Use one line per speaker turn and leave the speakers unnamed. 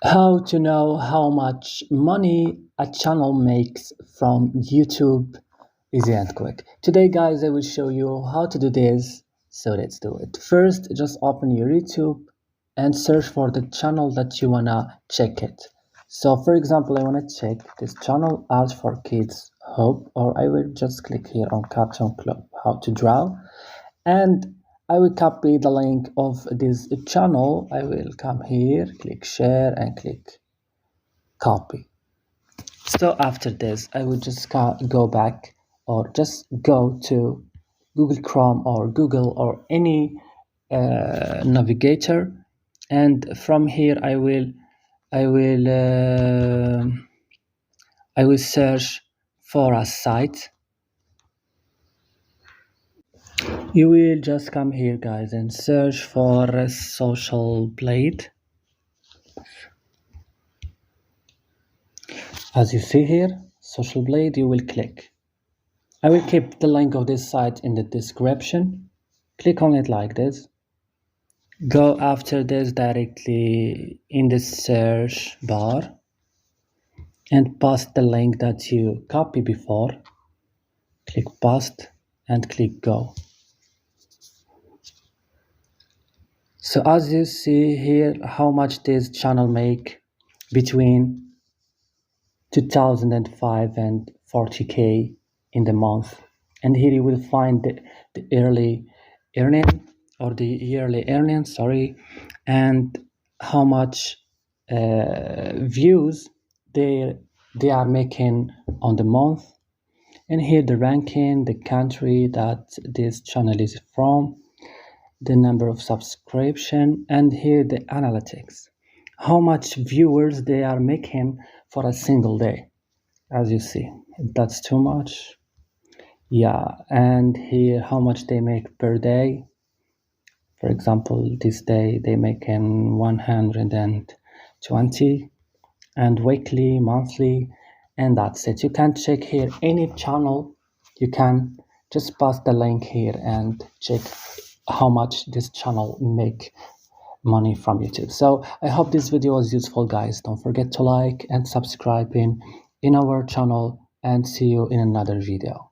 How to know how much money a channel makes from YouTube, easy and quick. Today, guys, I will show you how to do this. So let's do it. First, just open your YouTube and search for the channel that you wanna check it. So, for example, I wanna check this channel Art for Kids Hope, or I will just click here on Cartoon Club, how to draw, and I will copy the link of this channel. I will come here, click share and click copy. So after this, I will just go back or just go to Google Chrome or Google or any navigator, and from here I will uh, I will search for a site. You will just come here, guys, and search for a social blade. As you see here, social blade, you will click. I will keep the link of this site in the description. Click on it like this. Go after this directly in the search bar and paste the link that you copied before. Click paste and click go. So as you see here, how much this channel make between 2005 and 40k in the month. And here you will find the early earning or the yearly earning, sorry, and how much views they are making on the month. And here the ranking, the country that this channel is from, the number of subscription, and here the analytics, how much viewers they are making for a single day. As you see, that's too much. Yeah, and here how much they make per day. For example, this day they make 120, and weekly, monthly, and that's it. You can check here any channel. You can just pass the link here and check how much this channel make money from YouTube. So I hope this video was useful, guys. Don't forget to like and subscribe in our channel, and see you in another video.